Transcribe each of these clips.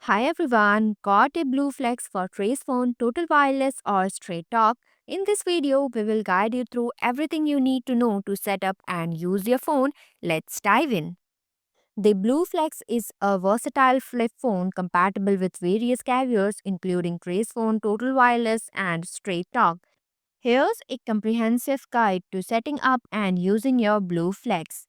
Hi everyone, got a blue flex for Trace phone, total wireless or straight talk? In this video, we will guide you through everything you need to know to set up and use your phone. Let's dive in. The Blue Flex is a versatile flip phone compatible with various carriers including Trace phone, total wireless and straight talk. Here's a comprehensive guide to setting up and using your Blue Flex.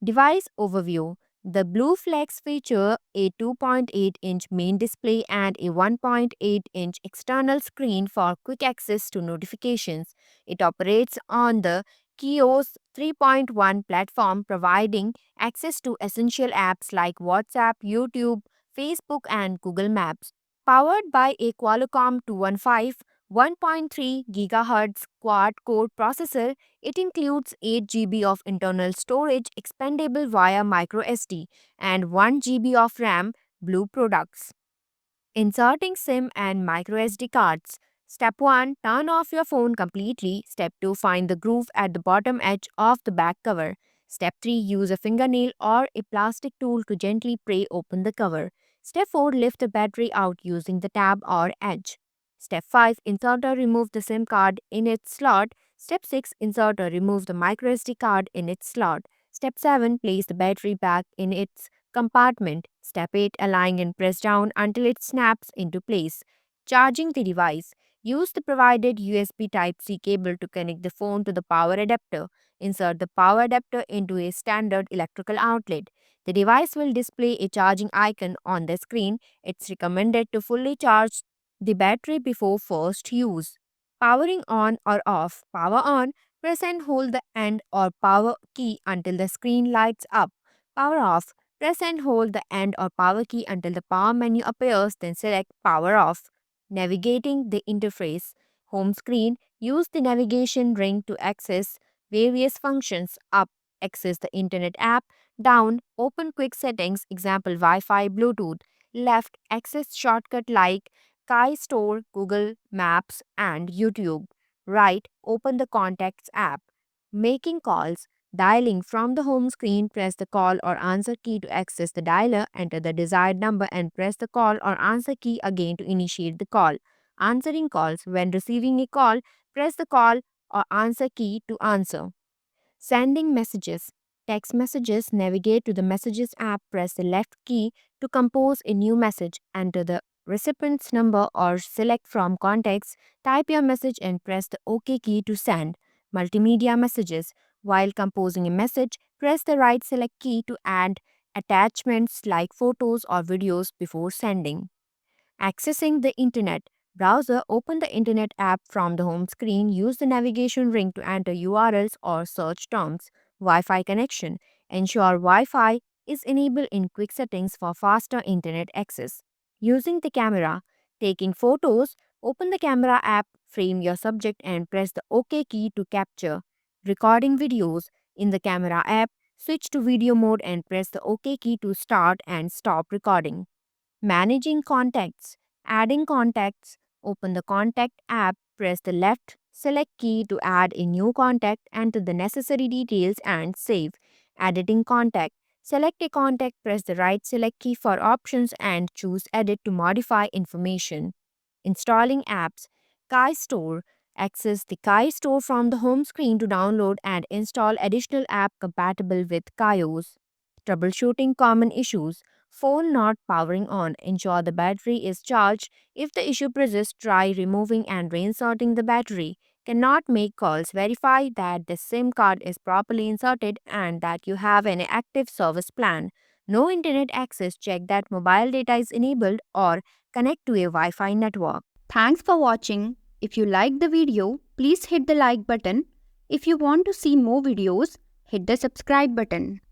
Device overview. The Blue Flex feature a 2.8-inch main display and a 1.8-inch external screen for quick access to notifications. It operates on the kiosk 3.1 platform, providing access to essential apps like WhatsApp, YouTube, Facebook, and Google Maps. Powered by a Qualcomm 215 1.3 GHz quad-core processor, it includes 8 GB of internal storage expandable via microSD and 1 GB of RAM. Blue products. Inserting SIM and microSD cards. Step 1. Turn off your phone completely. Step 2. Find the groove at the bottom edge of the back cover. Step 3. Use a fingernail or a plastic tool to gently pry open the cover. Step 4. Lift the battery out using the tab or edge. Step 5. Insert or remove the SIM card in its slot. Step 6. Insert or remove the microSD card in its slot. Step 7. Place the battery back in its compartment. Step 8. Align and press down until it snaps into place. Charging the device. Use the provided USB Type-C cable to connect the phone to the power adapter. Insert the power adapter into a standard electrical outlet. The device will display a charging icon on the screen. It's recommended to fully charge the battery before first use. Powering on or off. Power on. Press and hold the end or power key until the screen lights up. Power off. Press and hold the end or power key until the power menu appears, then select Power Off. Navigating the interface. Home screen. Use the navigation ring to access various functions. Up. Access the Internet app. Down. Open quick settings, example Wi Fi, Bluetooth. Left. Access shortcut like Kai Store, Google Maps, and YouTube. Right. Open the Contacts app. Making calls. Dialing from the home screen, press the call or answer key to access the dialer, enter the desired number and press the call or answer key again to initiate the call. Answering calls. When receiving a call, press the call or answer key to answer. Sending messages. Text messages. Navigate to the Messages app, press the left key to compose a new message, enter the recipient's number or select from contacts, type your message and press the OK key to send. Multimedia messages. While composing a message, press the right select key to add attachments like photos or videos before sending. Accessing the Internet browser, open the Internet app from the home screen. Use the navigation ring to enter URLs or search terms. Wi Fi connection. Ensure Wi Fi is enabled in quick settings for faster Internet access. Using the camera. Taking photos, open the camera app, frame your subject, and press the OK key to capture. Recording videos. In the camera app, switch to video mode and press the OK key to start and stop recording. Managing contacts. Adding contacts. Open the Contact app, press the left select key to add a new contact, enter the necessary details and save. Editing contact. Select a contact, press the right select key for options and choose Edit to modify information. Installing apps. Kai Store. Access the Kai Store from the home screen to download and install additional app compatible with Kaios. Troubleshooting common issues. Phone not powering on. Ensure the battery is charged. If the issue persists, try removing and reinserting the battery. Cannot make calls. Verify that the SIM card is properly inserted and that you have an active service plan. No internet access. Check that mobile data is enabled or connect to a Wi Fi network. Thanks for watching. If you liked the video, please hit the like button. If you want to see more videos, hit the subscribe button.